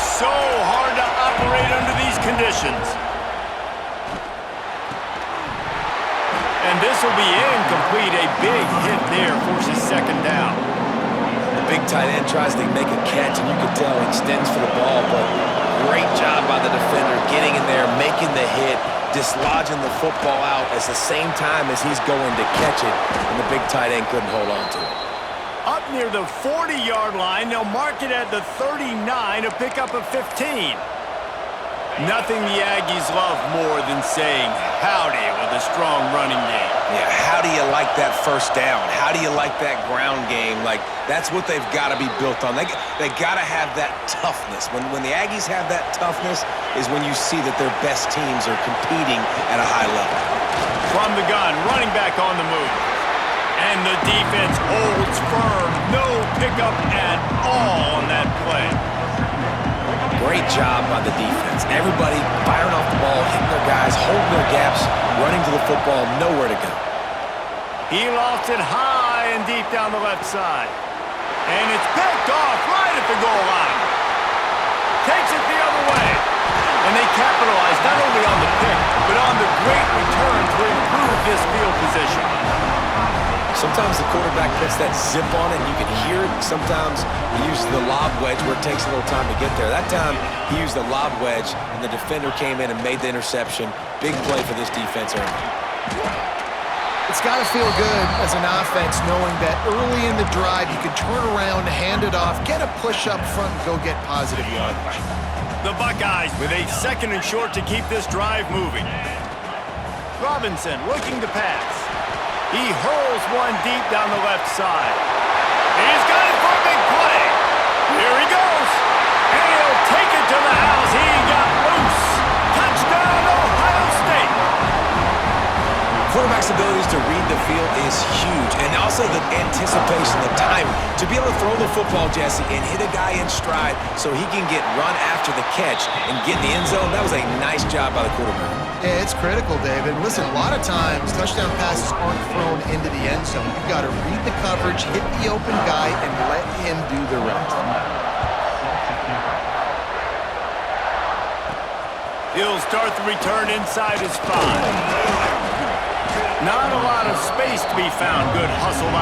so hard to operate under these conditions. And this will be incomplete. A big hit there forces second down. The big tight end tries to make a catch, and you can tell he extends for the ball, but great job by the defender getting in there, making the hit, dislodging the football out at the same time as he's going to catch it, and the big tight end couldn't hold on to it. Up near the 40-yard line, they'll mark it at the 39 to pick up a 15. Nothing the Aggies love more than saying howdy with a strong running game. Yeah, how do you like that first down? How do you like that ground game? Like, that's what they've got to be built on. They got to have that toughness. When the Aggies have that toughness is when you see that their best teams are competing at a high level. From the gun, running back on the move. And the defense holds firm. No pickup at all on that play. Great job by the defense. Everybody firing off the ball, hitting their guys, holding their gaps, running to the football, nowhere to go. He lost it high and deep down the left side. And it's picked off right at the goal line. Takes it the other way. And they capitalize not only on the pick, but on the great return to improve this field position. Sometimes the quarterback puts that zip on it, and you can hear it. Sometimes he uses the lob wedge where it takes a little time to get there. That time, he used the lob wedge, and the defender came in and made the interception. Big play for this defense early. It's got to feel good as an offense knowing that early in the drive you can turn around, hand it off, get a push up front, and go get positive yardage. The Buckeyes with a second and short to keep this drive moving. Robinson looking to pass. He hurls one deep down the left side. He's got it for a big play. Here he goes. And he'll take it to the house. He got loose. Touchdown, Ohio State. Quarterback's abilities to read the field is huge, and also the anticipation, the timing. To be able to throw the football, Jesse, and hit a guy in stride so he can get run after the catch and get in the end zone, that was a nice job by the quarterback. Yeah, it's critical, David. Listen, a lot of times touchdown passes aren't thrown into the end zone. You've got to read the coverage, hit the open guy, and let him do the rest. He'll start the return inside his 5. Not a lot of space to be found. Good hustle by.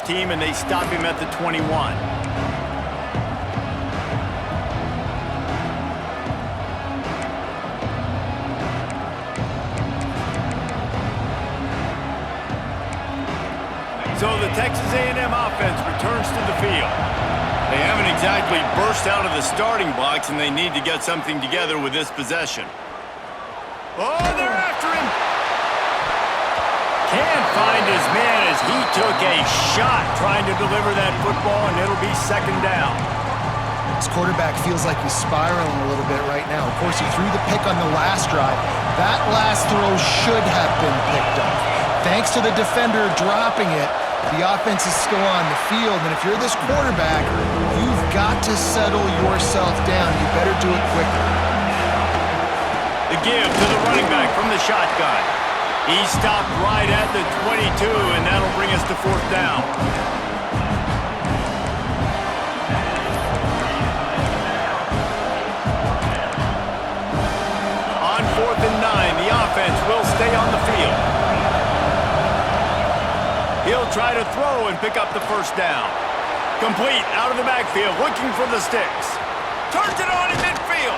Team, and they stop him at the 21. So the Texas A&M offense returns to the field. They haven't exactly burst out of the starting blocks, and they need to get something together with this possession. Oh, they're after him! Can't find his man as he took a shot trying to deliver that football, and it'll be second down. This quarterback feels like he's spiraling a little bit right now. Of course, he threw the pick on the last drive. That last throw should have been picked up. Thanks to the defender dropping it, the offense is still on the field, and if you're this quarterback, you've got to settle yourself down. You better do it quickly. The give to the running back from the shotgun. He stopped right at the 22, and that'll bring us to fourth down. On 4th and 9, the offense will stay on the field. He'll try to throw and pick up the first down. Complete out of the backfield, looking for the sticks. Turns it on in midfield.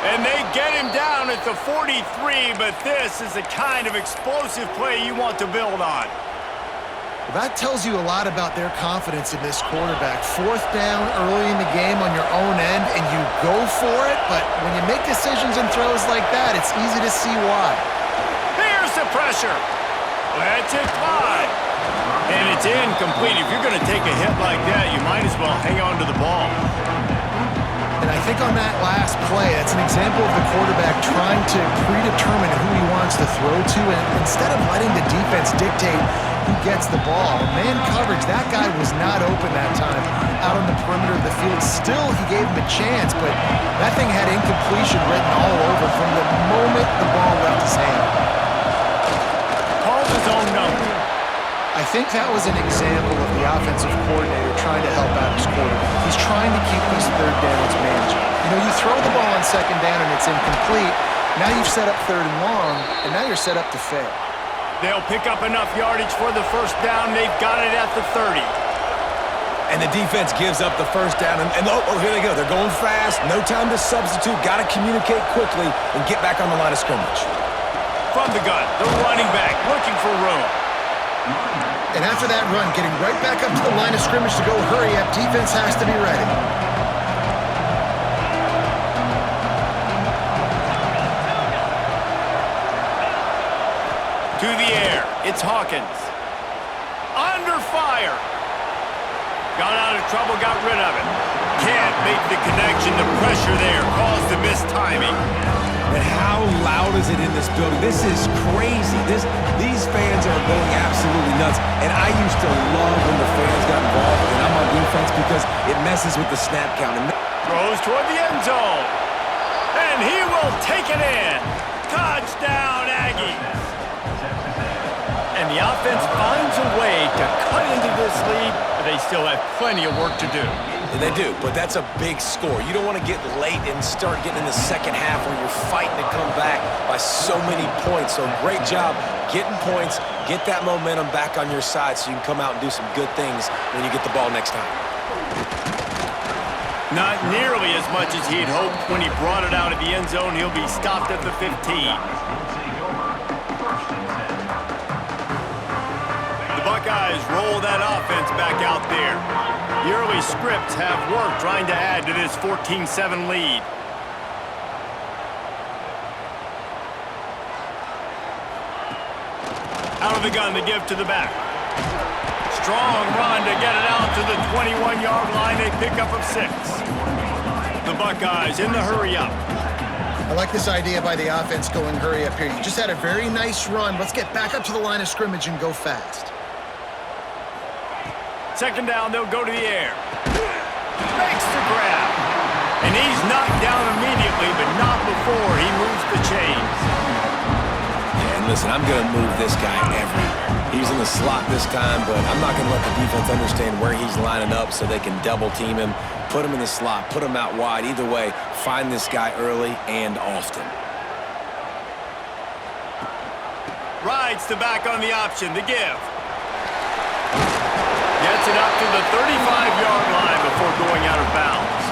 And they get him down at the 43, but this is the kind of explosive play you want to build on. Well, that tells you a lot about their confidence in this quarterback. Fourth down early in the game on your own end, and you go for it, but when you make decisions and throws like that, it's easy to see why. Here's the pressure. Let's it fly. And it's incomplete. If you're going to take a hit like that, you might as well hang on to the ball. And I think on that last play, that's an example of the quarterback trying to predetermine who he wants to throw to, and instead of letting the defense dictate who gets the ball. Man coverage, that guy was not open that time out on the perimeter of the field. Still, he gave him a chance, but that thing had incompletion written all over from the moment the ball left his hand. Calls his own number. I think that was an example of the offensive coordinator trying to help out his quarterback. He's trying to keep these third downs manageable. You know, you throw the ball on second down and it's incomplete. Now you've set up third and long, and now you're set up to fail. They'll pick up enough yardage for the first down. They've got it at the 30. And the defense gives up the first down. And here they go. They're going fast. No time to substitute. Got to communicate quickly and get back on the line of scrimmage. From the gun, the running back looking for room. And after that run, getting right back up to the line of scrimmage to go hurry up, defense has to be ready. To the air, it's Hawkins. Under fire. Got out of trouble, got rid of it. Can't make the connection. The pressure there caused the missed timing. And how loud is it in this building? This is crazy. These fans are going absolutely nuts. And I used to love when the fans got involved and I'm on defense because it messes with the snap count. Throws toward the end zone. And he will take it in. Touchdown, Aggies. And the offense finds a way to cut into this lead, but they still have plenty of work to do. And they do, but that's a big score. You don't want to get late and start getting in the second half where you're fighting to come back by so many points. So great job getting points, get that momentum back on your side so you can come out and do some good things when you get the ball next time. Not nearly as much as he'd hoped when he brought it out of the end zone. He'll be stopped at the 15. Buckeyes roll that offense back out there. The early scripts have worked trying to add to this 14-7 lead. Out of the gun to give to the back. Strong run to get it out to the 21-yard line. A pickup of 6. The Buckeyes in the hurry up. I like this idea by the offense going hurry up here. You just had a very nice run. Let's get back up to the line of scrimmage and go fast. Second down, they'll go to the air. Makes the grab. And he's knocked down immediately, but not before he moves the chains. Yeah, and listen, I'm going to move this guy everywhere. He's in the slot this time, but I'm not going to let the defense understand where he's lining up so they can double team him, put him in the slot, put him out wide. Either way, find this guy early and often. Rides the back on the option to give. Gets it up to the 35-yard line before going out of bounds.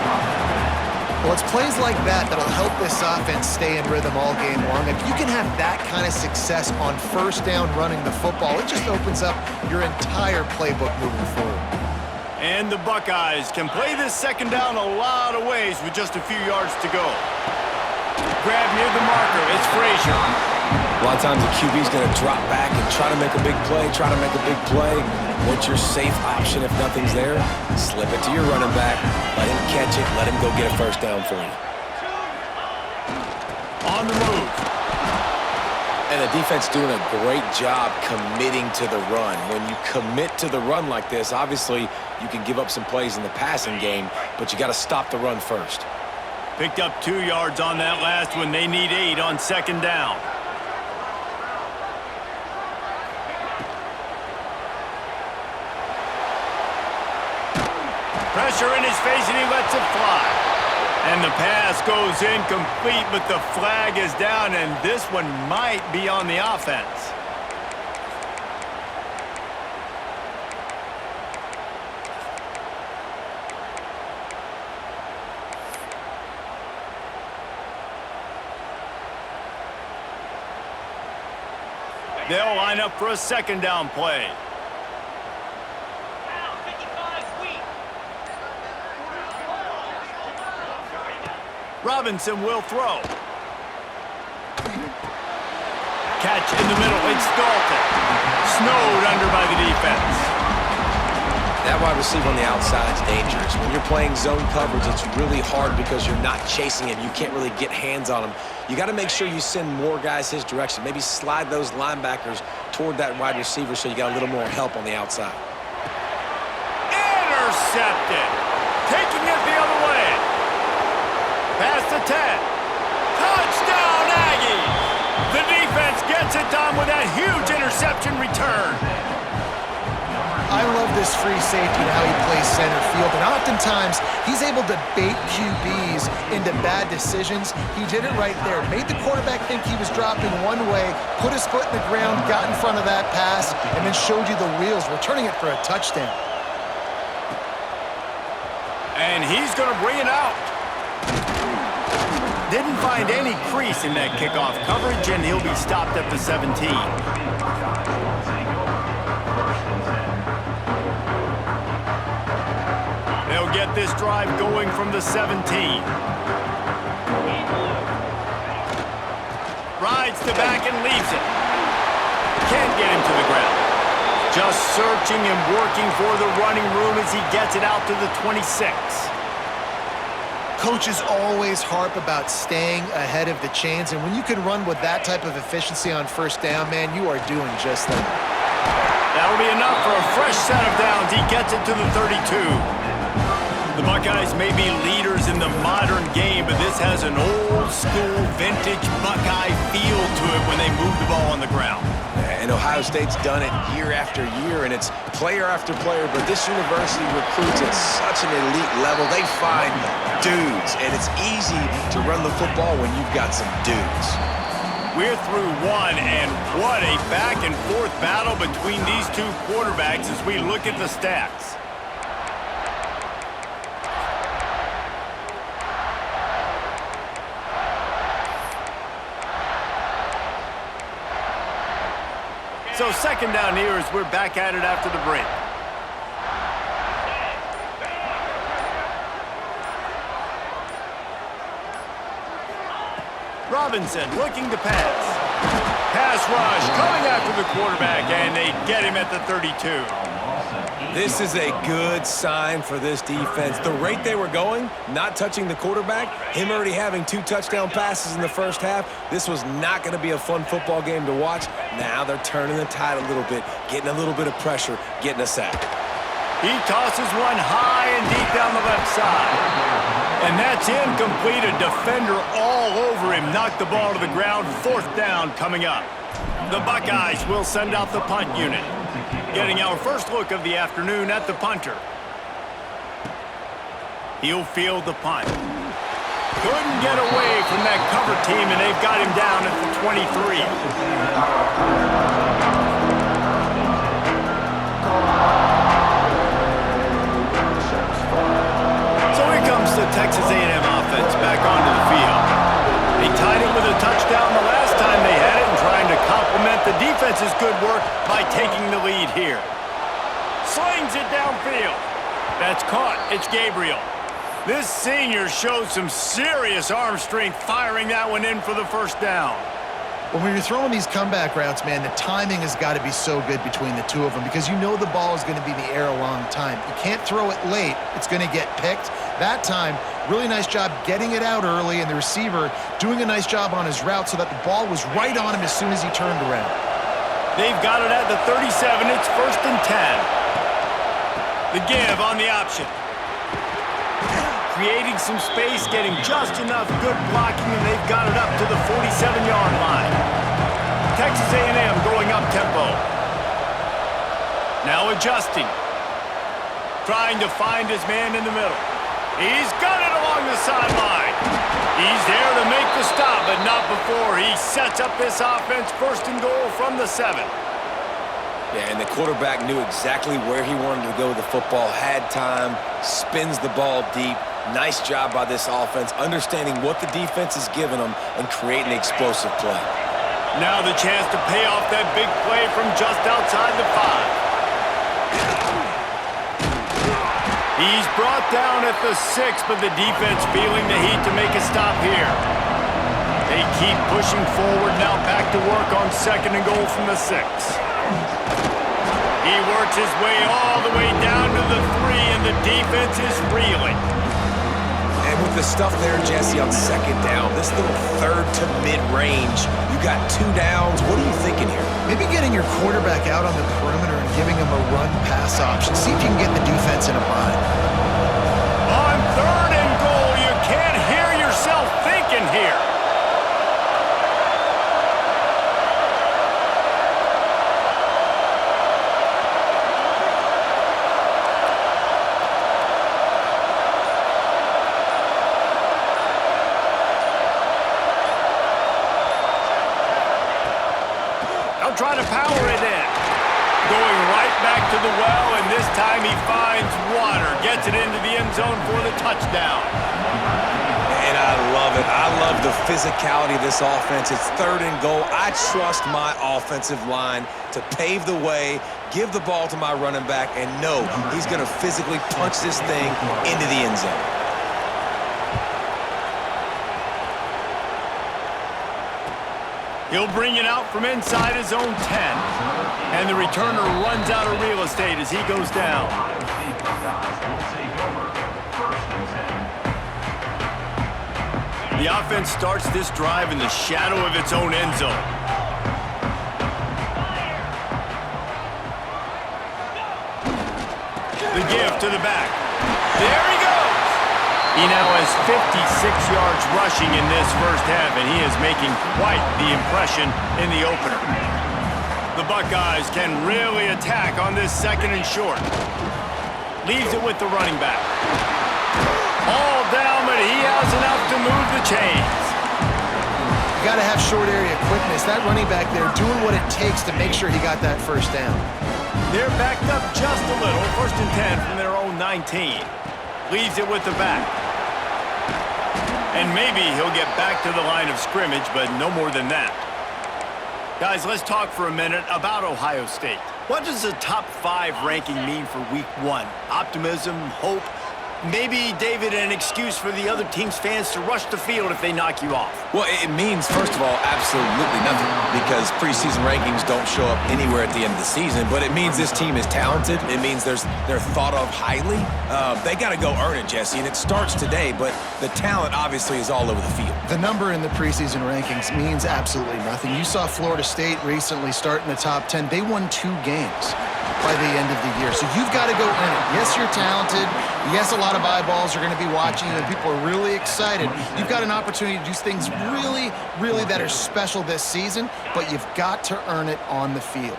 Well, it's plays like that that'll help this offense stay in rhythm all game long. If you can have that kind of success on first down running the football, it just opens up your entire playbook moving forward. And the Buckeyes can play this second down a lot of ways with just a few yards to go. Grab near the marker. It's Frazier. A lot of times the QB's going to drop back and try to make a big play, What's your safe option if nothing's there? Slip it to your running back, let him catch it, let him go get a first down for you. On the move. And the defense doing a great job committing to the run. When you commit to the run like this, obviously you can give up some plays in the passing game, but you got to stop the run first. Picked up 2 yards on that last one. They need 8 on second down. Pressure in his face, and he lets it fly. And the pass goes incomplete, but the flag is down, and this one might be on the offense. They'll line up for a second down play. Robinson will throw. Catch in the middle. It's Dalton. Snowed under by the defense. That wide receiver on the outside is dangerous. When you're playing zone coverage, it's really hard because you're not chasing him. You can't really get hands on him. You got to make sure you send more guys his direction. Maybe slide those linebackers toward that wide receiver so you got a little more help on the outside. Intercepted. Taking it the other way. Past the 10. Touchdown, Aggies! The defense gets it done with that huge interception return. I love this free safety and how he plays center field, and oftentimes he's able to bait QBs into bad decisions. He did it right there. Made the quarterback think he was dropping one way, put his foot in the ground, got in front of that pass, and then showed you the wheels, returning it for a touchdown. And he's going to bring it out. Didn't find any crease in that kickoff coverage, and he'll be stopped at the 17. They'll get this drive going from the 17. Rides the back and leaves it. Can't get him to the ground. Just searching and working for the running room as he gets it out to the 26. Coaches always harp about staying ahead of the chains, and when you can run with that type of efficiency on first down, man, you are doing just that. That'll be enough for a fresh set of downs. He gets it to the 32. The Buckeyes may be leaders in the modern game, but this has an old-school, vintage Buckeye feel to it when they move the ball on the ground. And Ohio State's done it year after year, and it's player after player, but this university recruits at such an elite level. They find dudes, and it's easy to run the football when you've got some dudes. We're through one, and what a back-and-forth battle between these two quarterbacks as we look at the stats. So second down here as we're back at it after the break. Robinson looking to pass. Pass rush coming after the quarterback, and they get him at the 32. This is a good sign for this defense. The rate they were going, not touching the quarterback, him already having 2 touchdown passes in the first half, this was not going to be a fun football game to watch. Now they're turning the tide a little bit, getting a little bit of pressure, getting a sack. He tosses one high and deep down the left side. And that's incomplete. A defender all over him. Knocked the ball to the ground. 4th down coming up. The Buckeyes will send out the punt unit. Getting our first look of the afternoon at the punter. He'll field the punt. Couldn't get away from that cover team, and they've got him down at the 23. So here comes the Texas A&M offense back onto the field. They tied it with a touchdown the last time they had it and trying to complement the defense's good work by taking the lead here. Slings it downfield. That's caught. It's Gabriel. This senior showed some serious arm strength firing that one in for the first down. Well, when you're throwing these comeback routes, man, the timing has got to be so good between the two of them because you know the ball is going to be in the air a long time. You can't throw it late. It's going to get picked. That time, really nice job getting it out early, and the receiver doing a nice job on his route so that the ball was right on him as soon as he turned around. They've got it at the 37. It's 1st and 10. The give on the option. Creating some space, getting just enough good blocking, and they've got it up to the 47-yard line. Texas A&M going up tempo. Now adjusting. Trying to find his man in the middle. He's got it along the sideline. He's there to make the stop, but not before he sets up this offense 1st and goal from the 7. Yeah, and the quarterback knew exactly where he wanted to go with the football, had time, spins the ball deep. Nice job by this offense, understanding what the defense is giving them and creating an explosive play. Now the chance to pay off that big play from just outside the 5. He's brought down at the 6, but the defense feeling the heat to make a stop here. They keep pushing forward now, back to work on 2nd and goal from the 6. He works his way all the way down to the 3, and the defense is reeling. And with the stuff there, Jesse, on 2nd down, this little 3rd to mid-range, you got 2 downs. What are you thinking here? Maybe getting your quarterback out on the perimeter and giving him a run-pass option. See if you can get the defense in a bind. On 3rd and goal, you can't hear yourself thinking here. Trying to power it in. Going right back to the well, and this time he finds water. Gets it into the end zone for the touchdown. And I love it. I love the physicality of this offense. It's 3rd and goal. I trust my offensive line to pave the way, give the ball to my running back, and know he's going to physically punch this thing into the end zone. He'll bring it out from inside his own 10. And the returner runs out of real estate as he goes down. The offense starts this drive in the shadow of its own end zone. The give to the back. There he goes! He now has 56 yards rushing in this first half, and he is making quite the impression in the opener. The Buckeyes can really attack on this 2nd and short. Leaves it with the running back. All down, but he has enough to move the chains. You got to have short area quickness. That running back there doing what it takes to make sure he got that first down. They're backed up just a little. 1st and 10 from their own 19. Leaves it with the back. And maybe he'll get back to the line of scrimmage, but no more than that. Guys, let's talk for a minute about Ohio State. What does the top 5 ranking mean for week 1? Optimism, hope, maybe, David, an excuse for the other team's fans to rush the field if they knock you off? Well, it means, first of all, absolutely nothing, because preseason rankings don't show up anywhere at the end of the season, but it means this team is talented. It means they're thought of highly. They got to go earn it, Jesse, and it starts today, but the talent obviously is all over the field. The number in the preseason rankings means absolutely nothing. You saw Florida State recently start in the top 10. They won 2 games by the end of the year. So you've got to go earn it. Yes, you're talented. Yes, a lot of eyeballs are going to be watching you, and people are really excited. You've got an opportunity to do things really, really that are special this season, but you've got to earn it on the field.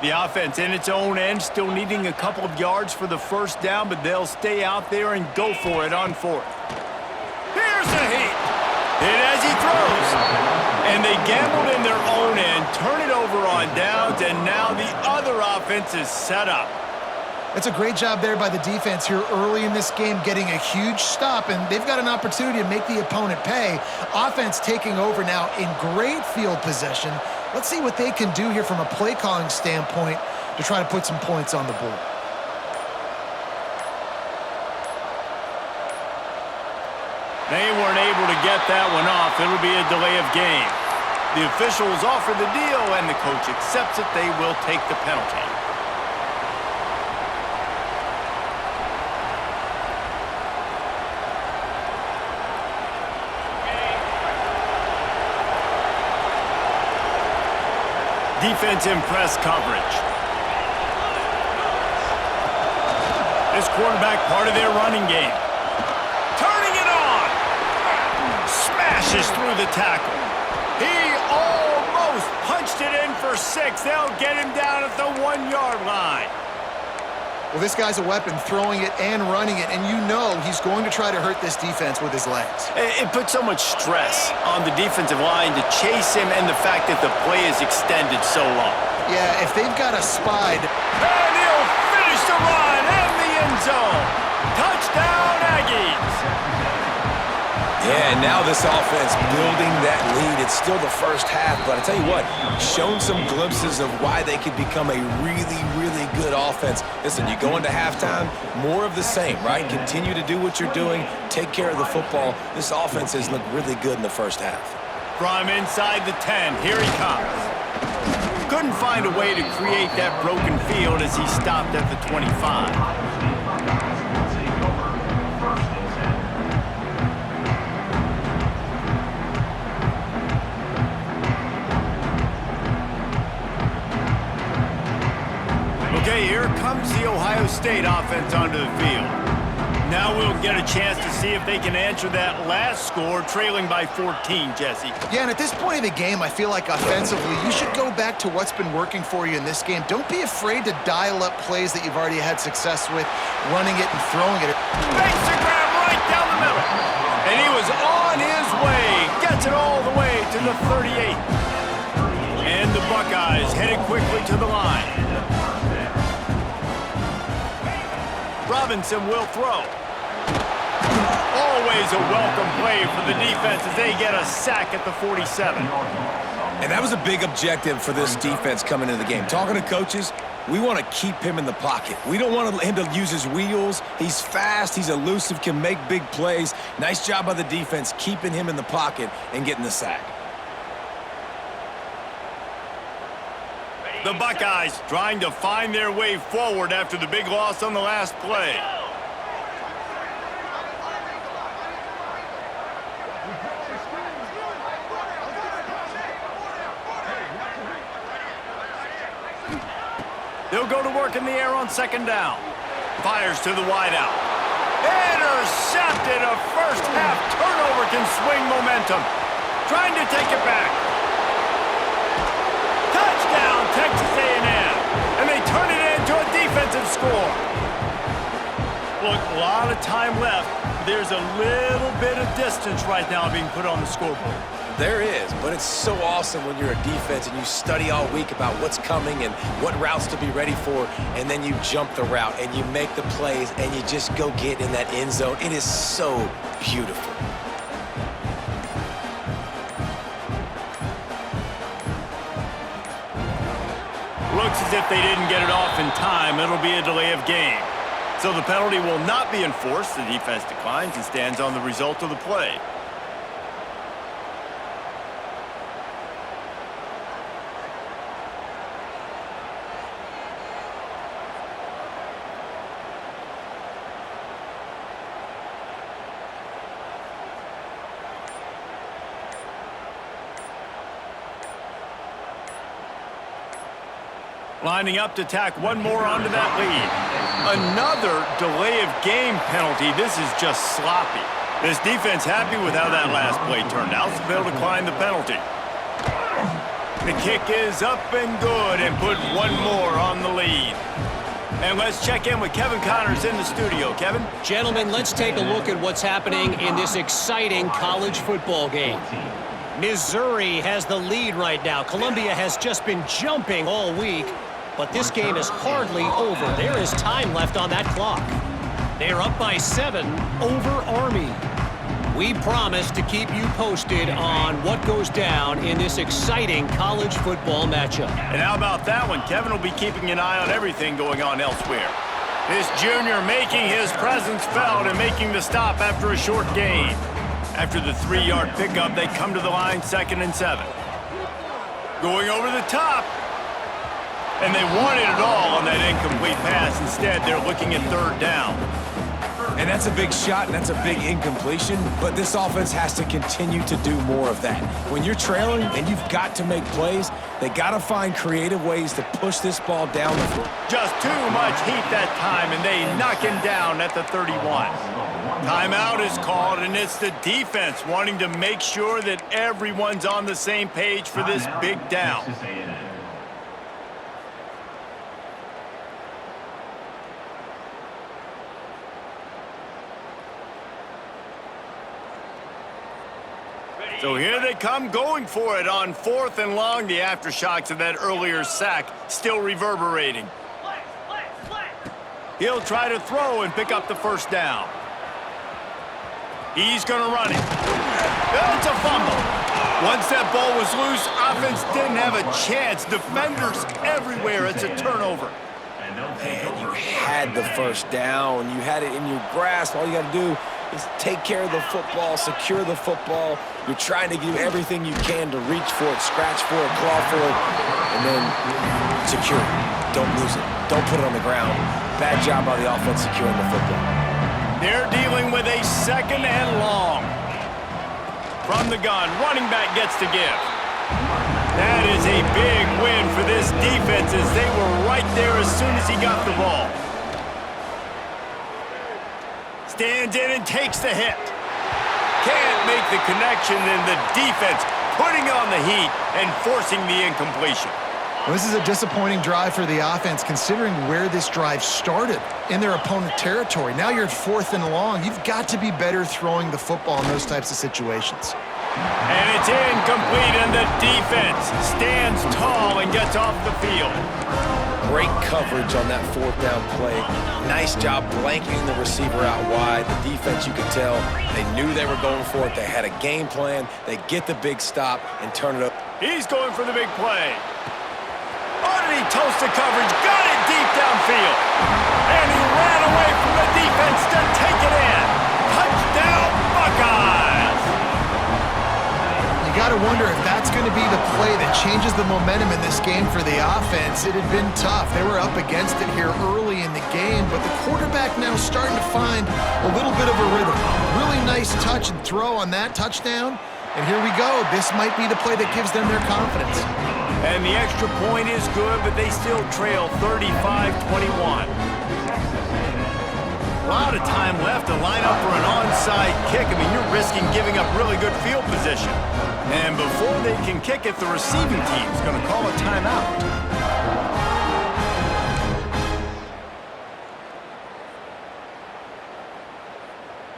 The offense in its own end still needing a couple of yards for the first down, but they'll stay out there and go for it on 4th. Here's the heat. Hit as he throws. And they gambled in their own end, turn it over on downs, and now the other offense is set up. It's a great job there by the defense here early in this game, getting a huge stop, and they've got an opportunity to make the opponent pay. Offense taking over now in great field possession. Let's see what they can do here from a play calling standpoint to try to put some points on the board. They weren't able to get that one off. It'll be a delay of game. The officials offer the deal, and the coach accepts it. They will take the penalty. Defense in press coverage. This quarterback part of their running game. Turning it on. Smashes through the tackle. He almost punched it in for 6. They'll get him down at the 1-yard line. Well, this guy's a weapon, throwing it and running it, and you know he's going to try to hurt this defense with his legs. It puts so much stress on the defensive line to chase him, and the fact that the play is extended so long. Yeah, if they've got a spy... And he'll finish the run in the end zone. Touchdown, Aggies. Yeah, and now this offense building that lead. It's still the first half, but I tell you what, shown some glimpses of why they could become a really, really good offense. Listen, you go into halftime, more of the same, right? Continue to do what you're doing, take care of the football. This offense has looked really good in the first half. From inside the 10, here he comes. Couldn't find a way to create that broken field as he stopped at the 25. Okay, here comes the Ohio State offense onto the field. Now we'll get a chance to see if they can answer that last score, trailing by 14, Jesse. Yeah, and at this point of the game, I feel like offensively, you should go back to what's been working for you in this game. Don't be afraid to dial up plays that you've already had success with, running it and throwing it. Makes the grab right down the middle. And he was on his way. Gets it all the way to the 38. And the Buckeyes headed quickly to the line. Robinson will throw. Always a welcome play for the defense as they get a sack at the 47. And that was a big objective for this defense coming into the game. Talking to coaches, we want to keep him in the pocket. We don't want him to use his wheels. He's fast, he's elusive, can make big plays. Nice job by the defense keeping him in the pocket and getting the sack. The Buckeyes trying to find their way forward after the big loss on the last play. They'll go to work in the air on second down. Fires to the wideout. Intercepted. A first half turnover can swing momentum. Trying to take it back. Touchdown, Texas A&M. And they turn it into a defensive score. Look, a lot of time left. There's a little bit of distance right now being put on the scoreboard. There is, but it's so awesome when you're a defense and you study all week about what's coming and what routes to be ready for, and then you jump the route and you make the plays and you just go get in that end zone. It is so beautiful. Looks as if they didn't get it off in time. It'll be a delay of game. So the penalty will not be enforced. The defense declines and stands on the result of the play. Lining up to tack one more onto that lead. Another delay of game penalty. This is just sloppy. This defense happy with how that last play turned out, so they'll decline the penalty. The kick is up and good and put one more on the lead. And let's check in with Kevin Connors in the studio. Kevin? Gentlemen, let's take a look at what's happening in this exciting college football game. Missouri has the lead right now. Columbia has just been jumping all week. But this game is hardly over. There is time left on that clock. They're up by 7 over Army. We promise to keep you posted on what goes down in this exciting college football matchup. And how about that one? Kevin will be keeping an eye on everything going on elsewhere. This junior making his presence felt and making the stop after a short gain. After the 3-yard pickup, they come to the line 2nd and 7. Going over the top. And they wanted it all on that incomplete pass. Instead, they're looking at 3rd down. And that's a big shot, and that's a big incompletion, but this offense has to continue to do more of that. When you're trailing and you've got to make plays, they got to find creative ways to push this ball down the field. Just too much heat that time, and they knock him down at the 31. Timeout is called, and it's the defense wanting to make sure that everyone's on the same page for this big down. So here they come going for it on 4th and long. The aftershocks of that earlier sack still reverberating. He'll try to throw and pick up the 1st down. He's going to run it. It's a fumble. Once that ball was loose, offense didn't have a chance. Defenders everywhere. It's a turnover. Man, you had the first down. You had it in your grasp. All you got to do is take care of the football, secure the football. You're trying to do everything you can to reach for it, scratch for it, claw for it, and then secure it. Don't lose it. Don't put it on the ground. Bad job by the offense securing the football. They're dealing with a 2nd and long. From the gun, running back gets to give. That is a big win for this defense as they were right there as soon as he got the ball. Stands in and takes the hit. Can't make the connection, and the defense putting on the heat and forcing the incompletion. Well, this is a disappointing drive for the offense considering where this drive started in their opponent territory. Now you're at 4th and long. You've got to be better throwing the football in those types of situations. And it's incomplete, and the defense stands tall and gets off the field. Great coverage on that 4th down play. Nice job blanketing the receiver out wide. The defense, you could tell, they knew they were going for it. They had a game plan. They get the big stop and turn it up. He's going for the big play. Oh, did he toast the coverage? Got it deep downfield. And he ran away from the defense to take it in. Touchdown, Buckeyes! You got to wonder if that's going to be the play that changes the momentum in this game for the offense. It had been tough. They were up against it here early in the game, but the quarterback now starting to find a little bit of a rhythm. Really nice touch and throw on that touchdown. And here we go. This might be the play that gives them their confidence. And the extra point is good, but they still trail 35-21. A lot of time left to line up for an onside kick. I mean, you're risking giving up really good field position. And before they can kick it, the receiving team's going to call a timeout.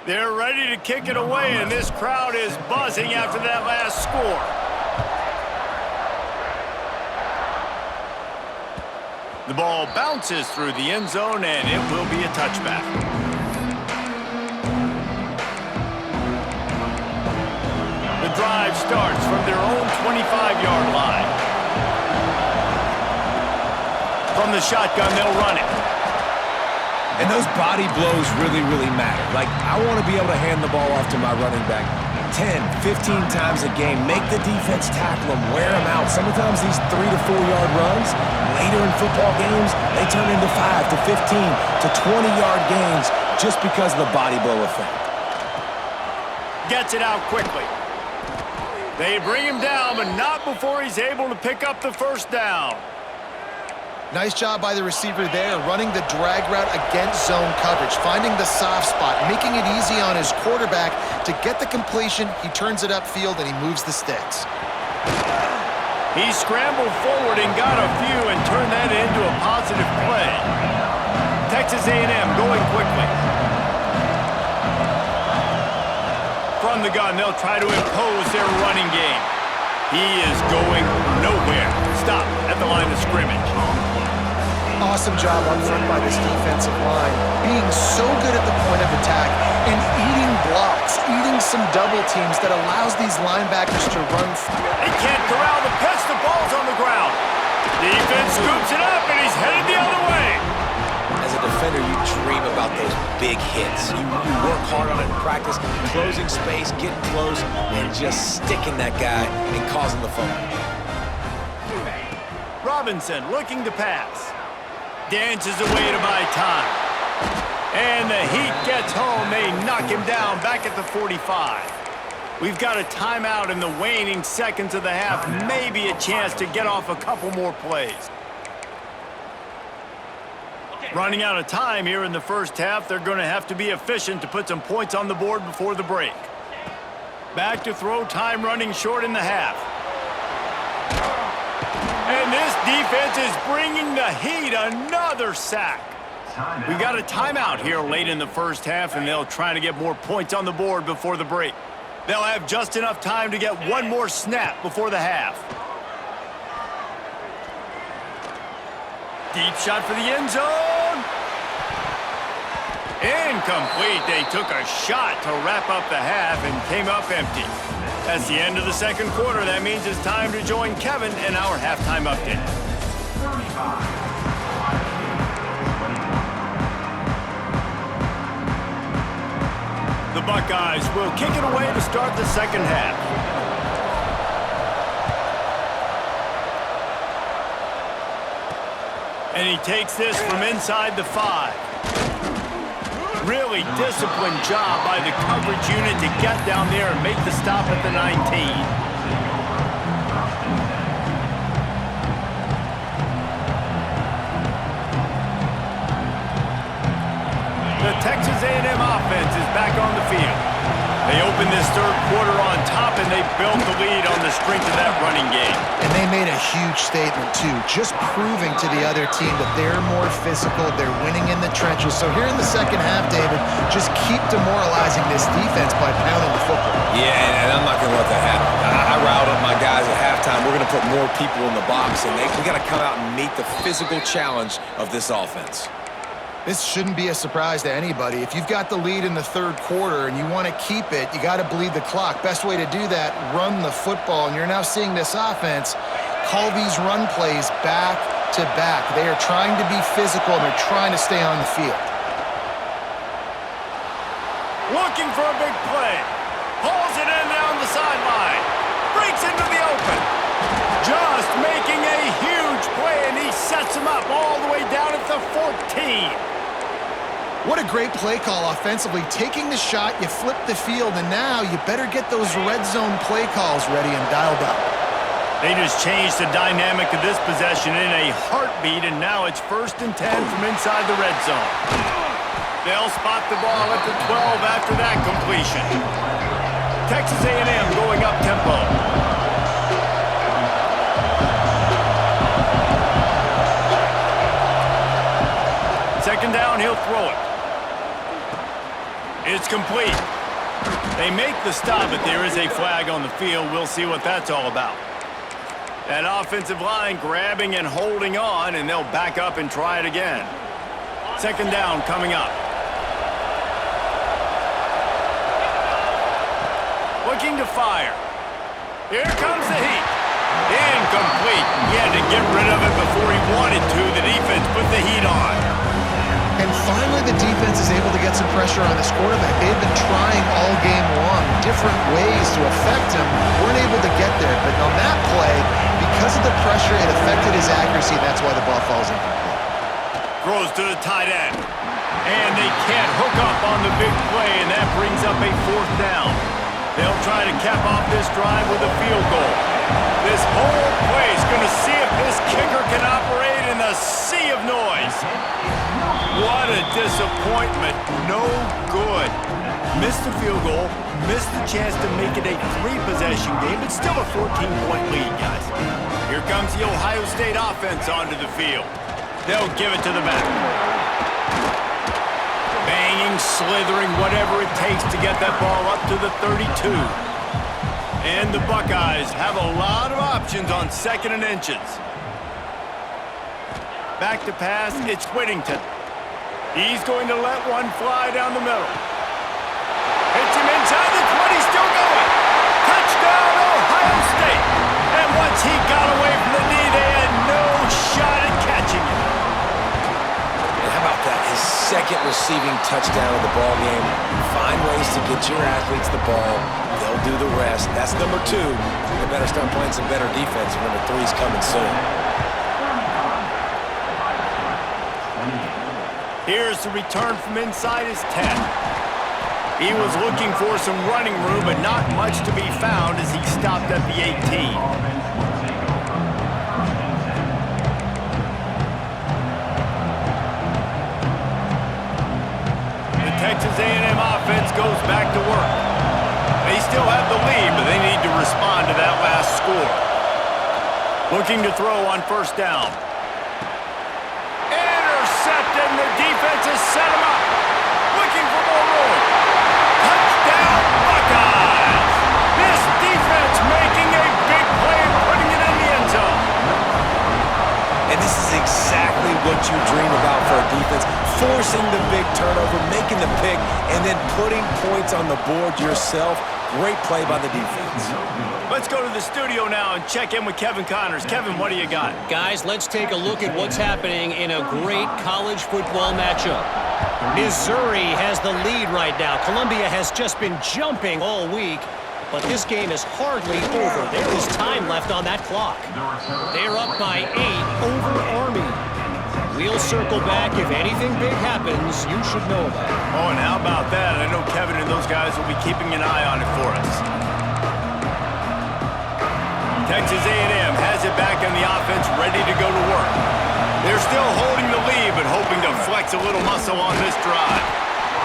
They're ready to kick it away, and this crowd is buzzing after that last score. The ball bounces through the end zone, and it will be a touchback. The drive starts from their own 25-yard line. From the shotgun, they'll run it. And those body blows really, really matter. Like, I want to be able to hand the ball off to my running back 10, 15 times a game. Make the defense tackle them, wear them out. Sometimes these 3 to 4 yard runs, later in football games, they turn into 5 to 15 to 20-yard gains just because of the body blow effect. Gets it out quickly. They bring him down, but not before he's able to pick up the first down. Nice job by the receiver there, running the drag route against zone coverage, finding the soft spot, making it easy on his quarterback to get the completion. He turns it upfield, and he moves the sticks. He scrambled forward and got a few and turned that into a positive play. Texas A&M going quickly. From the gun, they'll try to impose their running game. He is going nowhere. Stop at the line of scrimmage. Awesome job up front by this defensive line, being so good at the point of attack and eating blocks, eating some double teams that allows these linebackers to run. They can't corral the pitch. The ball's on the ground. Defense scoops it up, and he's headed the other way. As a defender, you dream about those big hits. You work hard on it in practice, closing space, getting close, and just sticking that guy and causing the fumble. Robinson looking to pass. Dances away to buy time. And the heat gets home. They knock him down back at the 45. We've got a timeout in the waning seconds of the half. Maybe a chance to get off a couple more plays. Running out of time here in the first half. They're going to have to be efficient to put some points on the board before the break. Back to throw, time running short in the half. And this defense is bringing the heat. Another sack. We've got a timeout here late in the first half, and they'll try to get more points on the board before the break. They'll have just enough time to get one more snap before the half. Deep shot for the end zone. Incomplete. They took a shot to wrap up the half and came up empty. That's the end of the second quarter. That means it's time to join Kevin in our halftime update. The Buckeyes will kick it away to start the second half. And he takes this from inside the 5. Really disciplined job by the coverage unit to get down there and make the stop at the 19. The Texas A&M offense is back on the field. They opened this third quarter on top, and they built the lead on the strength of that running game. And they made a huge statement, too, just proving to the other team that they're more physical, they're winning in the trenches. So here in the second half, David, just keep demoralizing this defense by pounding the football. Yeah, and I'm not going to let that happen. I riled up my guys at halftime. We're going to put more people in the box, and we got to come out and meet the physical challenge of this offense. This shouldn't be a surprise to anybody. If you've got the lead in the third quarter and you want to keep it, you got to bleed the clock. Best way to do that, run the football. And you're now seeing this offense call these run plays back to back. They are trying to be physical, and they're trying to stay on the field. Looking for a big play. Hauls it in down the sideline. Breaks into the open. Just making a huge play, and he sets him up all the way down at the 14. What a great play call offensively. Taking the shot, you flip the field, and now you better get those red zone play calls ready and dialed up. They just changed the dynamic of this possession in a heartbeat, and now it's 1st and 10 from inside the red zone. They'll spot the ball at the 12 after that completion. Texas A&M going up tempo. Second down, he'll throw it. It's complete. They make the stop, but there is a flag on the field. We'll see what that's all about. That offensive line grabbing and holding on, and they'll back up and try it again. Second down coming up. Looking to fire. Here comes the heat. Incomplete. He had to get rid of it before he wanted to. The defense put the heat on. And finally, the defense is able to get some pressure on this quarterback. They've been trying all game long, different ways to affect him. Weren't able to get there. But on that play, because of the pressure, it affected his accuracy, and that's why the ball falls incomplete. Throws to the tight end. And they can't hook up on the big play, and that brings up a 4th down. They'll try to cap off this drive with a field goal. This whole play is going to see if this kicker can operate in the sea of noise. What a disappointment. No good. Missed the field goal, missed the chance to make it a 3-possession game. It's still a 14-point lead, guys. Here comes the Ohio State offense onto the field. They'll give it to the back. Banging, slithering, whatever it takes to get that ball up to the 32. And the Buckeyes have a lot of options on 2nd and inches. Back to pass, it's Whittington. He's going to let one fly down the middle. Hits him inside the 20, still going. Touchdown, Ohio State. And once he got away from the knee, they had no shot at catching him. And how about that? His 2nd receiving touchdown of the ball game. Find ways to get your athletes the ball. They'll do the rest. That's number 2. They better start playing some better defense. Number 3 is coming soon. Here's the return from inside his 10. He was looking for some running room, but not much to be found as he stopped at the 18. The Texas A&M offense goes back to work. They still have the lead, but they need to respond to that last score. Looking to throw on 1st down. And the defense has set him up. Looking for more room. Touchdown, Buckeyes! This defense making a big play and putting it in the end zone. And this is exactly what what you dream about for a defense. Forcing the big turnover, making the pick, and then putting points on the board yourself. Great play by the defense. Let's go to the studio now and check in with Kevin Connors. Kevin, what do you got? Guys, let's take a look at what's happening in a great college football matchup. Missouri has the lead right now. Columbia has just been jumping all week, but this game is hardly over. There is time left on that clock. They're up by 8 over Army. We'll circle back. If anything big happens, you should know about it. Oh, and how about that? I know Kevin and those guys will be keeping an eye on it for us. Texas A&M has it back on the offense, ready to go to work. They're still holding the lead, but hoping to flex a little muscle on this drive.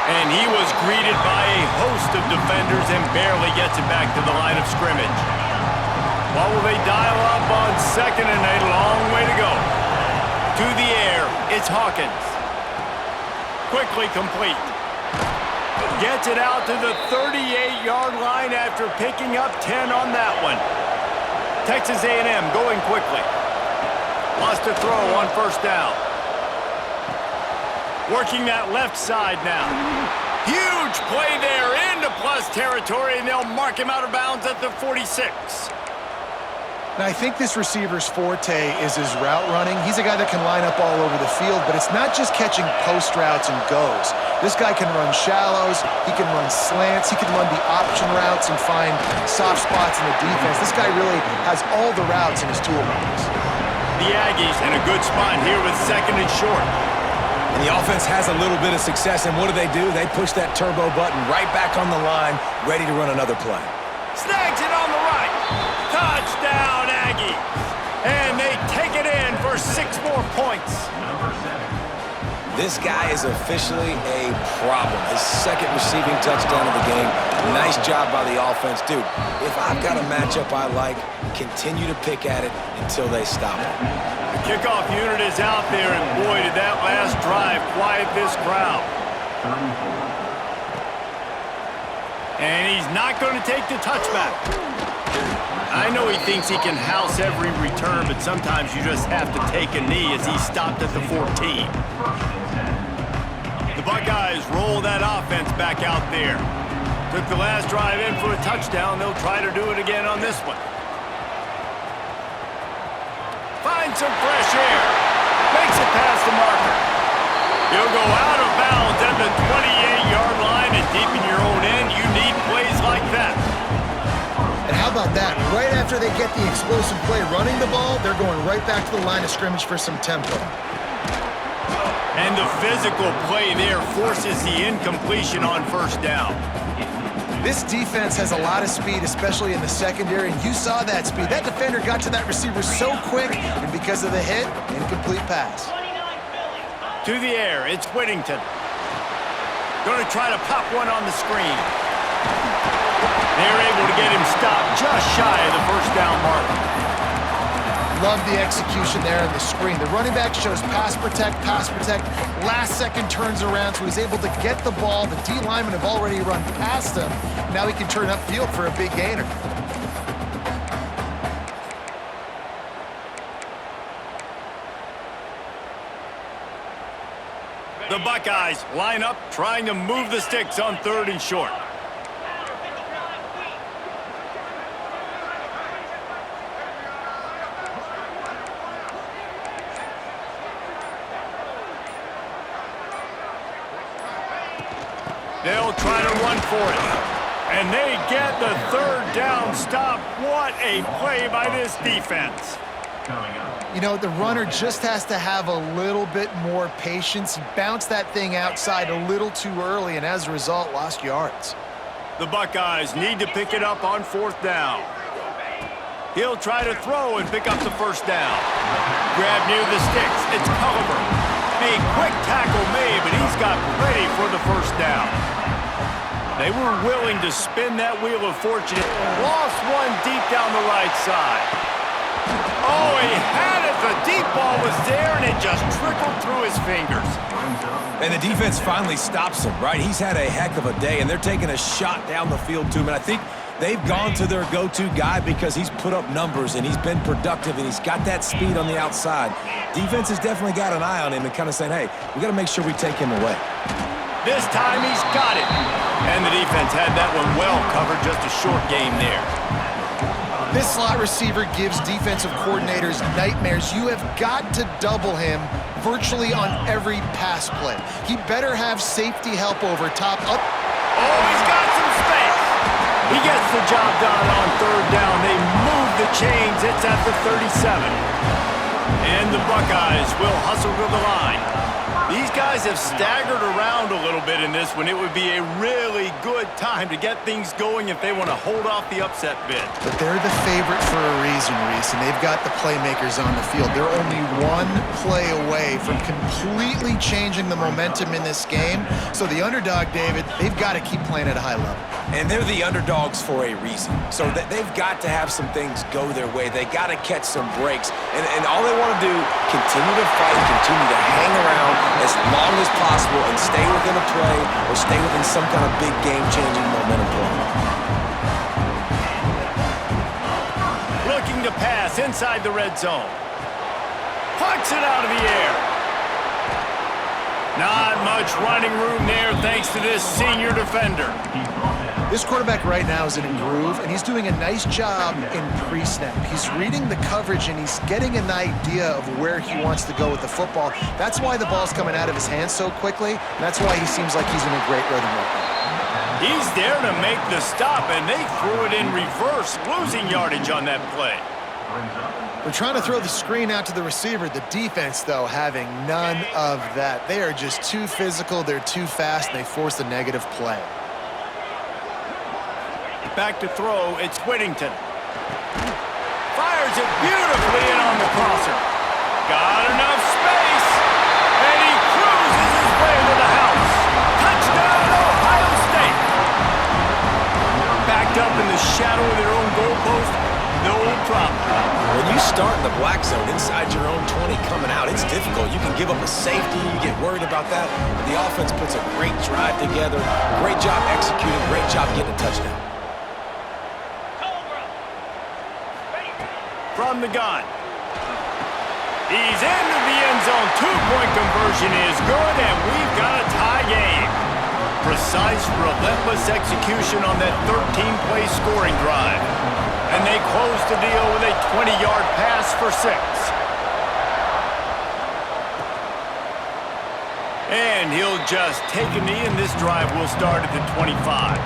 And he was greeted by a host of defenders and barely gets it back to the line of scrimmage. What will they dial up on second and a long way to go? To the air, it's Hawkins. Quickly complete. Gets it out to the 38-yard line after picking up 10 on that one. Texas A&M going quickly. Lost a throw on first down. Working that left side now. Huge play there into plus territory, and they'll mark him out of bounds at the 46. And I think this receiver's forte is his route running. He's a guy that can line up all over the field, but it's not just catching post routes and goes. This guy can run shallows, he can run slants, he can run the option routes and find soft spots in the defense. This guy really has all the routes in his toolbox. The Aggies in a good spot here with second and short. And the offense has a little bit of success, and what do? They push that turbo button right back on the line, ready to run another play. Snags it on the right. Touchdown, Aggies. And they take it in for 6 more points. This guy is officially a problem. His second receiving touchdown of the game. Nice job by the offense. Dude, if I've got a matchup I like, continue to pick at it until they stop it. The kickoff unit is out there, and boy, did that last drive quiet this crowd. And he's not going to take the touchback. I know he thinks he can house every return, but sometimes you just have to take a knee as he stopped at the 14. The Buckeyes roll that offense back out there. Took the last drive in for a touchdown. They'll try to do it again on this one. Finds some fresh air. Makes it past the marker. He'll go out of bounds at the 28-yard line, and deep in your own end, you need plays like that. And how about that? Right after they get the explosive play running the ball, they're going right back to the line of scrimmage for some tempo. And the physical play there forces the incompletion on first down. This defense has a lot of speed, especially in the secondary, and you saw that speed. That defender got to that receiver so quick, and because of the hit, incomplete pass. To the air, it's Whittington. Going to try to pop one on the screen. They're able to get him stopped just shy of the first down mark. Love the execution there on the screen. The running back shows pass protect, last second turns around, so he's able to get the ball. The D linemen have already run past him. Now he can turn upfield for a big gainer. The Buckeyes line up, trying to move the sticks on third and short. They'll try to run for it. And they get the third down stop. What a play by this defense. You know, the runner just has to have a little bit more patience. He bounced that thing outside a little too early, and as a result, lost yards. The Buckeyes need to pick it up on fourth down. He'll try to throw and pick up the first down. Grab near the sticks. It's Culliver. A quick tackle made, but he's got plenty for the first down. They were willing to spin that wheel of fortune. Lost one deep down the right side. Oh, he had it. The deep ball was there, and it just trickled through his fingers. And the defense finally stops him, right? He's had a heck of a day, and they're taking a shot down the field to him. And I think they've gone to their go-to guy because he's put up numbers, and he's been productive, and he's got that speed on the outside. Defense has definitely got an eye on him and kind of saying, hey, we got to make sure we take him away. This time he's got it. And the defense had that one well covered, just a short game there. This slot receiver gives defensive coordinators nightmares. You have got to double him virtually on every pass play. He better have safety help over top. Up. Oh, he's got some space. He gets the job done on third down. They move the chains. It's at the 37. And the Buckeyes will hustle to the line. These guys have staggered around a little bit in this one. It would be a really good time to get things going if they want to hold off the upset bid. But they're the favorite for a reason, Reese, and they've got the playmakers on the field. They're only one play away from completely changing the momentum in this game. So the underdog, David, they've got to keep playing at a high level. And they're the underdogs for a reason. So that they've got to have some things go their way. They got to catch some breaks. And all they want to do, continue to fight, continue to hang around as long as possible and stay within a play or stay within some kind of big game-changing momentum play. Looking to pass inside the red zone. Pucks it out of the air. Not much running room there thanks to this senior defender. This quarterback right now is in a groove, and he's doing a nice job in pre-snap. He's reading the coverage, and he's getting an idea of where he wants to go with the football. That's why the ball's coming out of his hands so quickly, and that's why he seems like he's in a great rhythm right now. He's there to make the stop, and they threw it in reverse, losing yardage on that play. We're trying to throw the screen out to the receiver. The defense, though, having none of that. They are just too physical, they're too fast, and they force a negative play. Back to throw, it's Whittington. Fires it beautifully in on the crosser. Got enough space, and he cruises his way to the house. Touchdown, Ohio State. Backed up in the shadow of their own goalpost, no problem. When you start in the black zone inside your own 20 coming out, it's difficult. You can give up a safety, you get worried about that, but the offense puts a great drive together, great job executing, great job getting a touchdown. From the gun. He's into the end zone. Two-point conversion is good, and we've got a tie game. Precise, relentless execution on that 13-play scoring drive. And they close the deal with a 20-yard pass for 6. And he'll just take a knee, and this drive will start at the 25.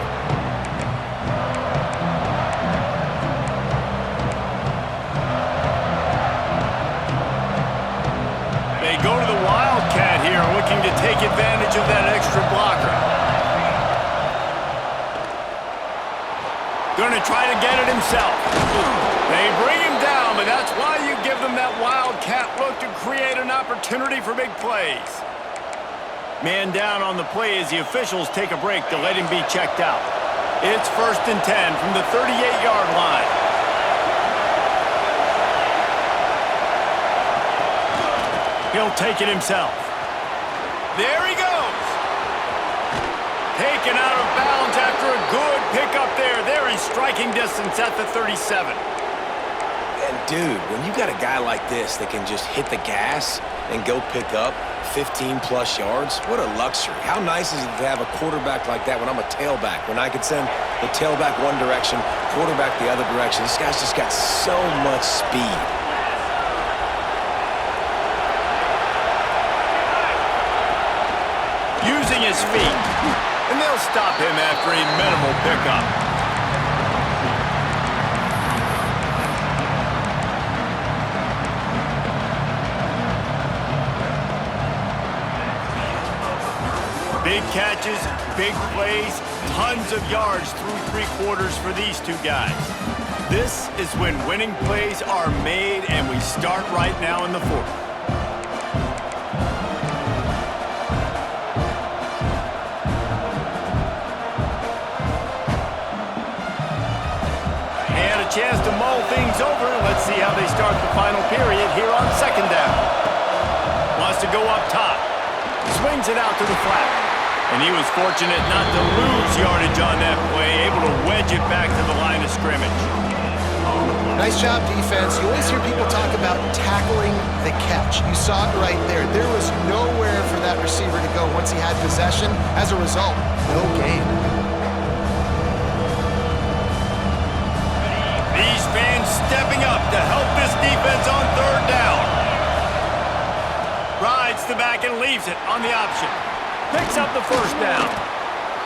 Go to the Wildcat here, looking to take advantage of that extra blocker. Going to try to get it himself. They bring him down, but that's why you give them that Wildcat look to create an opportunity for big plays. Man down on the play as the officials take a break to let him be checked out. It's 1st and 10 from the 38-yard line. He'll take it himself. There he goes. Taken out of bounds after a good pickup there. They're in striking distance at the 37. And dude, when you got a guy like this that can just hit the gas and go pick up 15-plus yards, what a luxury. How nice is it to have a quarterback like that when I'm a tailback, when I could send the tailback one direction, quarterback the other direction. This guy's just got so much speed. Using his feet, and they'll stop him after a minimal pickup. Big catches, big plays, tons of yards through 3 quarters for these two guys. This is when winning plays are made, and we start right now in the 4th. chance to mull things over. Let's see how they start the final period here on second down. Wants to go up top. Swings it out to the flat. And he was fortunate not to lose yardage on that play, able to wedge it back to the line of scrimmage. Nice job, defense. You always hear people talk about tackling the catch. You saw it right there. There was nowhere for that receiver to go once he had possession. As a result, no gain. These fans stepping up to help this defense on third down. Rides the back and leaves it on the option. Picks up the first down.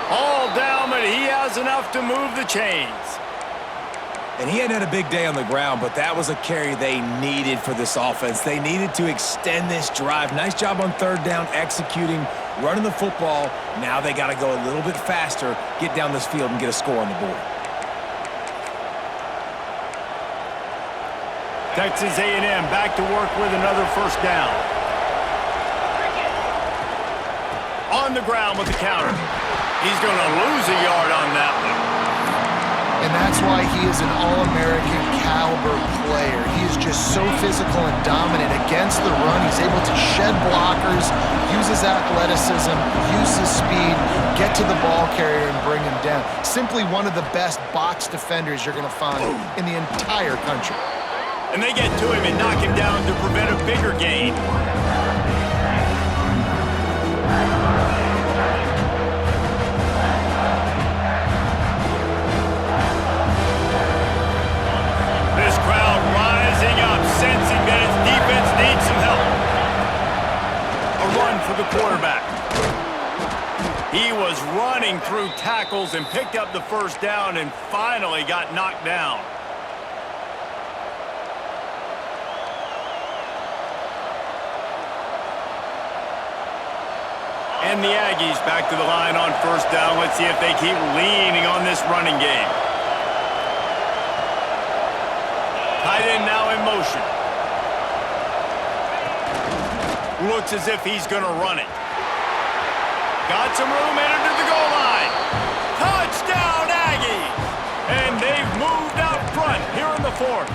All down, but he has enough to move the chains. And he hadn't had a big day on the ground, but that was a carry they needed for this offense. They needed to extend this drive. Nice job on third down, executing, running the football. Now they got to go a little bit faster, get down this field, and get a score on the board. Texas A&M back to work with another first down. On the ground with the counter. He's going to lose a yard on that one. And that's why he is an All-American caliber player. He is just so physical and dominant against the run. He's able to shed blockers, use his athleticism, use his speed, get to the ball carrier and bring him down. Simply one of the best box defenders you're going to find in the entire country. And they get to him and knock him down to prevent a bigger gain. This crowd rising up, sensing that its defense needs some help. A run for the quarterback. He was running through tackles and picked up the first down and finally got knocked down. And the Aggies back to the line on first down. Let's see if they keep leaning on this running game. Tight end now in motion. Looks as if he's going to run it. Got some room, headed to the goal line. Touchdown, Aggies! And they've moved out front here in the fourth.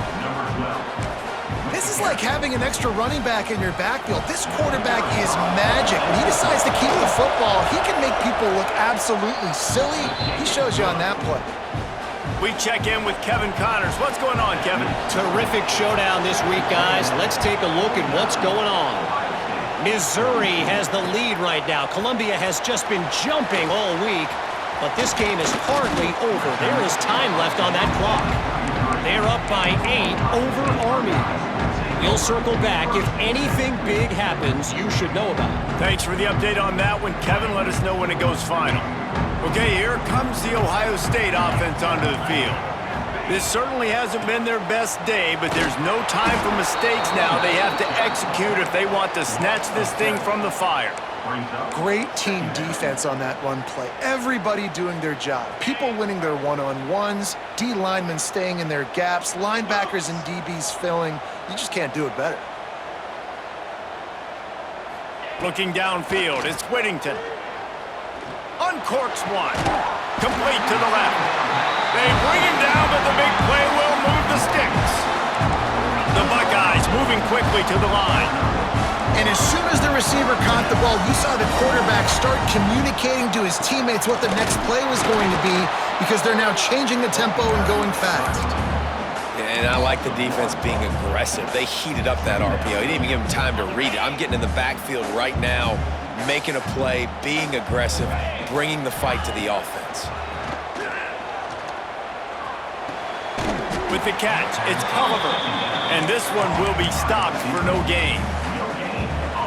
This is like having an extra running back in your backfield. This quarterback is magic. When he decides to keep the football, he can make people look absolutely silly. He shows you on that play. We check in with Kevin Connors. What's going on, Kevin? Terrific showdown this week, guys. Let's take a look at what's going on. Missouri has the lead right now. Columbia has just been jumping all week, but this game is hardly over. There is time left on that clock. They're up by 8 over Army. We'll circle back. If anything big happens, you should know about it. Thanks for the update on that one, Kevin. Let us know when it goes final. Okay, here comes the Ohio State offense onto the field. This certainly hasn't been their best day, but there's no time for mistakes now. They have to execute if they want to snatch this thing from the fire. Great team defense on that one play. Everybody doing their job. People winning their one-on-ones, D linemen staying in their gaps, linebackers and DBs filling. You just can't do it better. Looking downfield, it's Whittington. Uncorks one. Complete to the left. They bring him down, but the big play will move the sticks. The Buckeyes moving quickly to the line. And as soon as the receiver caught the ball, you saw the quarterback start communicating to his teammates what the next play was going to be because they're now changing the tempo and going fast. And I like the defense being aggressive. They heated up that RPO. He didn't even give him time to read it. I'm getting in the backfield right now, making a play, being aggressive, bringing the fight to the offense. With the catch, it's Culliver. And this one will be stopped for no gain.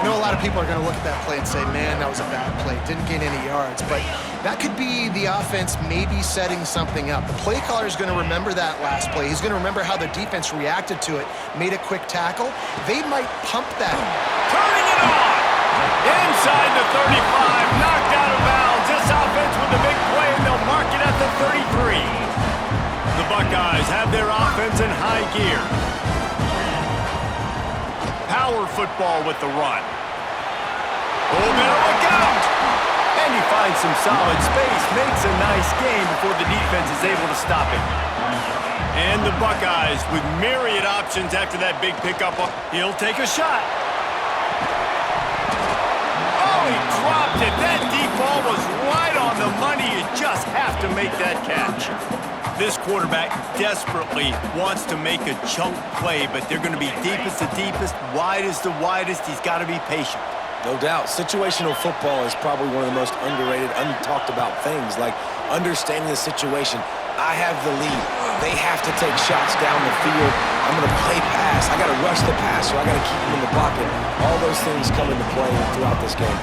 I know a lot of people are going to look at that play and say, man, that was a bad play. Didn't gain any yards. But that could be the offense maybe setting something up. The play caller is going to remember that last play. He's going to remember how the defense reacted to it, made a quick tackle. They might pump that. Turning it on! Inside the 35, knocked out of bounds. This offense with a big play, and they'll mark it at the 33. The Buckeyes have their offense in high gear. Power football with the run. Oh, better look out! And he finds some solid space, makes a nice game before the defense is able to stop him. And the Buckeyes with myriad options after that big pickup. He'll take a shot. Oh, he dropped it. That deep ball was right on the money. You just have to make that catch. This quarterback desperately wants to make a chunk play, but they're going to be deepest the deepest, widest the widest. He's got to be patient. No doubt. Situational football is probably one of the most underrated, untalked about things, like understanding the situation. I have the lead. They have to take shots down the field. I'm going to play pass. I got to rush the passer. I got to keep him in the pocket. All those things come into play throughout this game.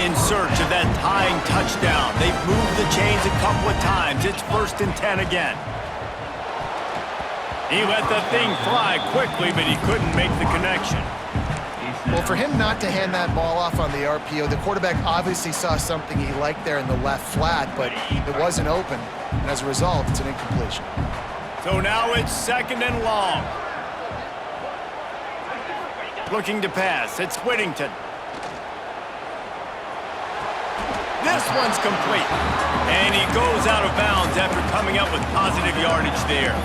In search of that tying touchdown. They've moved the chains a couple of times. It's 1st and 10 again. He let the thing fly quickly, but he couldn't make the connection. Well, for him not to hand that ball off on the RPO, the quarterback obviously saw something he liked there in the left flat, but it wasn't open, and as a result, it's an incompletion. So now it's 2nd and long. Looking to pass. It's Whittington. This one's complete. And he goes out of bounds after coming up with positive yardage there.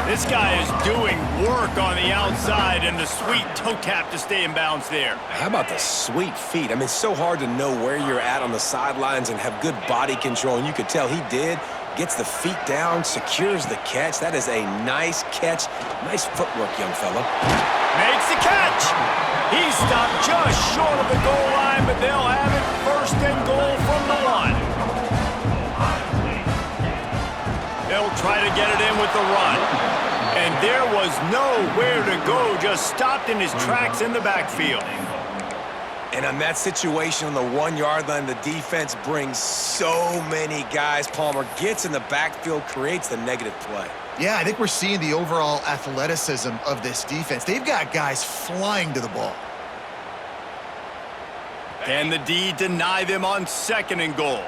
This guy is doing work on the outside and the sweet toe tap to stay in bounds there. How about the sweet feet? I mean, it's so hard to know where you're at on the sidelines and have good body control, and you could tell he did. Gets the feet down, secures the catch. That is a nice catch. Nice footwork, young fella. Makes the catch. He stopped just short of the goal line, but they'll have it 1st and goal from the 1. They'll try to get it in with the run. And there was nowhere to go, just stopped in his tracks in the backfield. And on that situation on the 1-yard line, the defense brings so many guys. Palmer gets in the backfield, creates the negative play. Yeah, I think we're seeing the overall athleticism of this defense. They've got guys flying to the ball. Can the D deny them on 2nd and goal?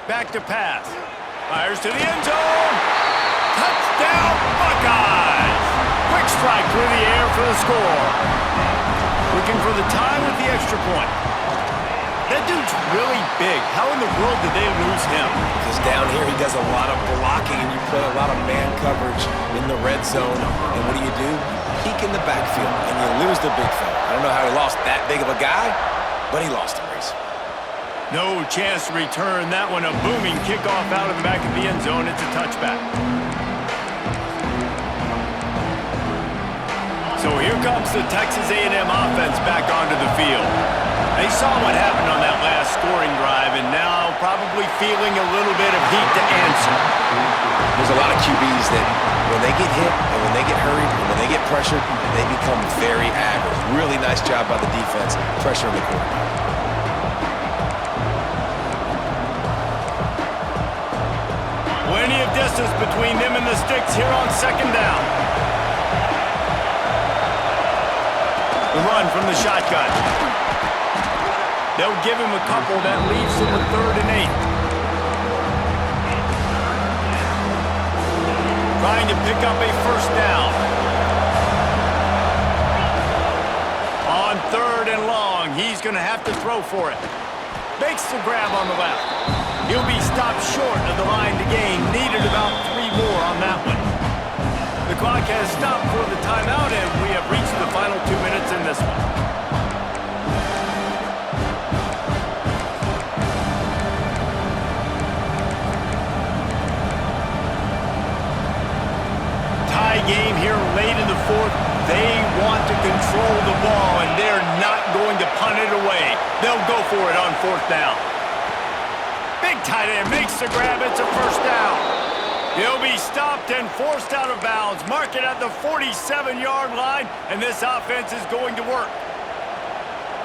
Back to pass. Fires to the end zone. Touchdown, Buckeyes! Quick strike through the air for the score. Looking for the tie with the extra point. That dude's really big. How in the world did they lose him? Because down here he does a lot of blocking and you play a lot of man coverage in the red zone. And what do? Peek in the backfield and you lose the big fella. I don't know how he lost that big of a guy, but he lost him, Reese. No chance to return that one. A booming kickoff out of the back of the end zone. It's a touchback. So here comes the Texas A&M offense back onto the field. They saw what happened on that last scoring drive and now probably feeling a little bit of heat to answer. There's a lot of QBs that when they get hit and when they get hurried and when they get pressured, they become very average. Really nice job by the defense, pressuring the quarterback. Plenty of distance between them and the sticks here on 2nd down. The run from the shotgun. They'll give him a couple. That leaves him with 3rd and 8. Trying to pick up a 1st down. On 3rd and long, he's going to have to throw for it. Makes the grab on the left. He'll be stopped short of the line to gain. Needed about 3 more on that one. The clock has stopped for the timeout, and we have reached the final 2 minutes in this one. Tie game here late in the 4th. They want to control the ball, and they're not going to punt it away. They'll go for it on 4th down. Big tight end makes the grab. It's a 1st down. He'll be stopped and forced out of bounds. Mark it at the 47-yard line, and this offense is going to work.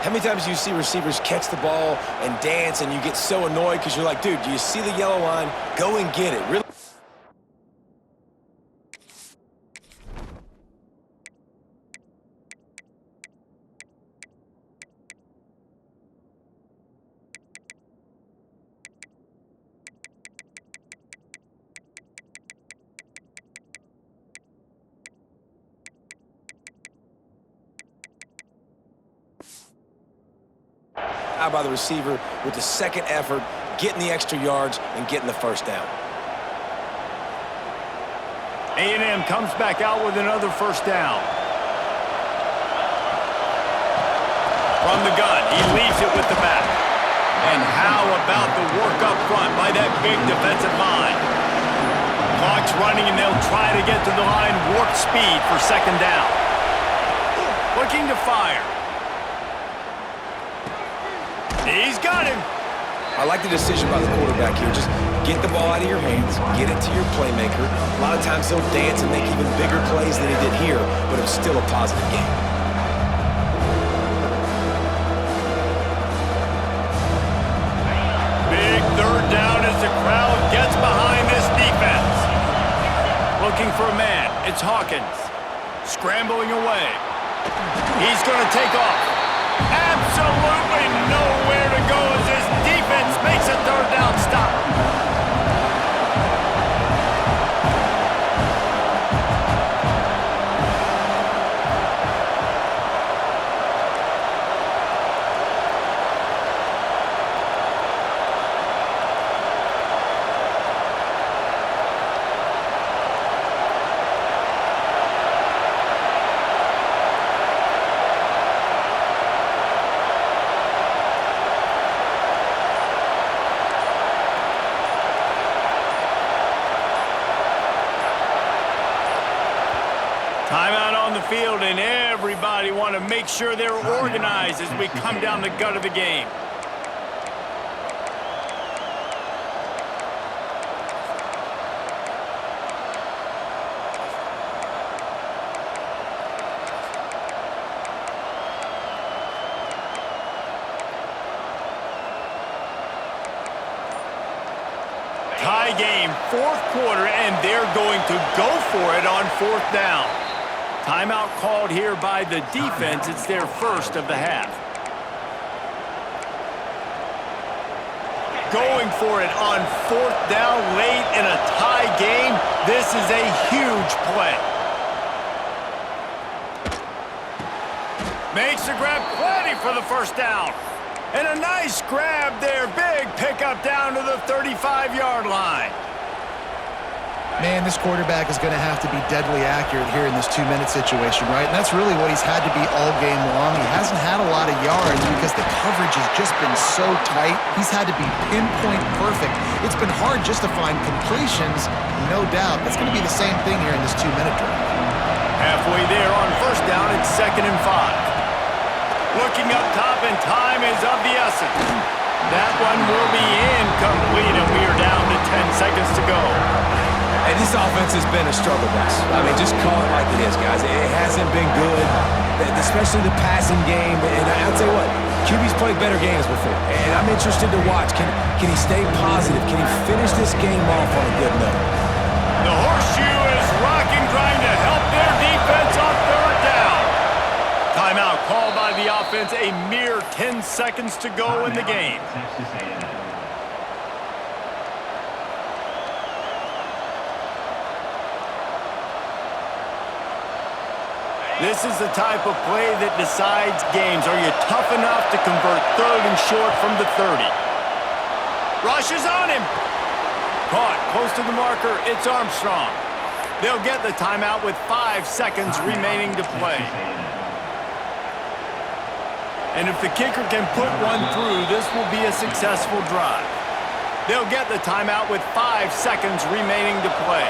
How many times do you see receivers catch the ball and dance, and you get so annoyed because you're like, dude, do you see the yellow line? Go and get it. Really. job by the receiver with the second effort, getting the extra yards and getting the first down. A&M comes back out with another first down. From the gun, he leaves it with the back. And how about the work up front by that big defensive line? Clock's running, and they'll try to get to the line warp speed for second down. Looking to fire. He's got him. I like the decision by the quarterback here. Just get the ball out of your hands, get it to your playmaker. A lot of times he'll dance and make even bigger plays than he did here, but it's still a positive game. Big third down as the crowd gets behind this defense. Looking for a man. It's Hawkins. Scrambling away. He's going to take off. Absolutely nowhere to go as this defense makes a third down stop. Timeout on the field, and everybody want to make sure they're organized as we come down the gut of the game. Tie game, fourth quarter, and they're going to go for it on fourth down. Timeout called here by the defense. It's their first of the half. Going for it on fourth down late in a tie game. This is a huge play. Makes the grab, plenty for the first down. And a nice grab there. Big pickup down to the 35-yard line. Man, this quarterback is going to have to be deadly accurate here in this 2-minute situation, right? And that's really what he's had to be all game long. He hasn't had a lot of yards because the coverage has just been so tight. He's had to be pinpoint perfect. It's been hard just to find completions, no doubt. That's going to be the same thing here in this 2-minute drive. Halfway there on first down, it's 2nd and 5. Looking up top, and time is of the essence. That one will be incomplete, and we are down to 10 seconds to go. And this offense has been a struggle bus. I mean, just call it like it is, guys. It hasn't been good, especially the passing game. And I'll tell you what, QB's played better games before. And I'm interested to watch. Can he stay positive? Can he finish this game off on a good note? The horseshoe is rocking, trying to help their defense on third down. Timeout called by the offense. A mere 10 seconds to go in the game. This is the type of play that decides games. Are you tough enough to convert third and short from the 30? Rushes on him. Caught close to the marker. It's Armstrong. They'll get the timeout with 5 seconds remaining to play. And if the kicker can put one through, this will be a successful drive. They'll get the timeout with 5 seconds remaining to play.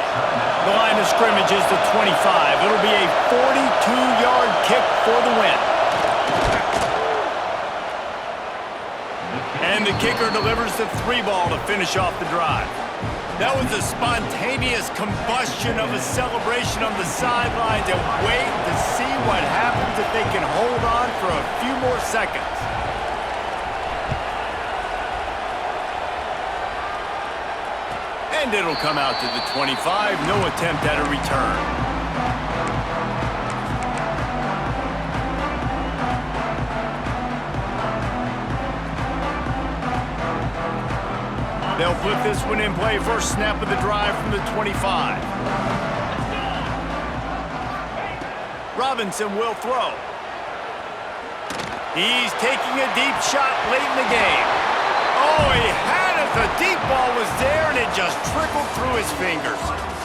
The line of scrimmage is the 25. It'll be a 42-yard kick for the win. And the kicker delivers the 3-ball to finish off the drive. That was a spontaneous combustion of a celebration on the sidelines, and wait to see what happens if they can hold on for a few more seconds. And it'll come out to the 25. No attempt at a return. They'll put this one in play. First snap of the drive from the 25. Robinson will throw. He's taking a deep shot late in the game. Oh, he had it. The deep ball was there, and it just trickled through his fingers.